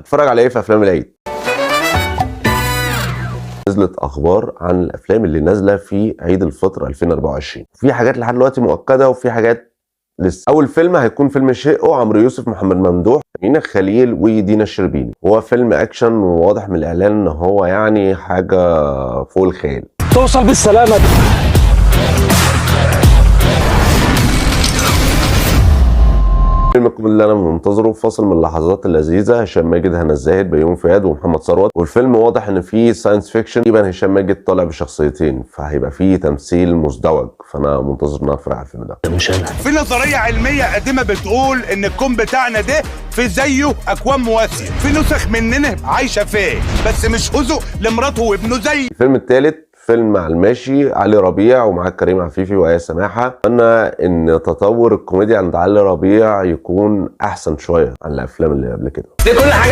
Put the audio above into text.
هتفرج على ايه في افلام العيد؟ نزلت اخبار عن الافلام اللي نازله في عيد الفطر 2024. في حاجات لحد دلوقتي مؤكده وفي حاجات لسه. اول فيلم هيكون فيلم شقه، عمرو يوسف، محمد ممدوح، أمينة خليل ودينا الشربيني. هو فيلم اكشن وواضح من الاعلان ان هو يعني حاجه فوق الخيال. توصل بالسلامه. الفيلم اللي انا منتظره فاصل من اللحظات اللذيذه، هشام ماجد، هنا الزاهد، بيومي فؤاد، ومحمد ثروت. والفيلم واضح ان فيه ساينس فيكشن، تقريبا هشام ماجد طالع بشخصيتين، فهيبقى فيه تمثيل مزدوج، فانا منتظر ان اتفرج على الفيلم ده. مش انا. في نظريه علميه قديمه بتقول ان الكون بتاعنا ده في زيه اكوان مواسيه، في نسخ مننا عايشه فيه بس مش هزق لمراته وابنه زي. الفيلم الثالث فيلم على الماشي، علي ربيع ومعاه كريم عفيفي وآية سماحة. اتمنى ان تطور الكوميديا عند علي ربيع يكون احسن شويه عن الافلام اللي قبل كده. دي كل حاجه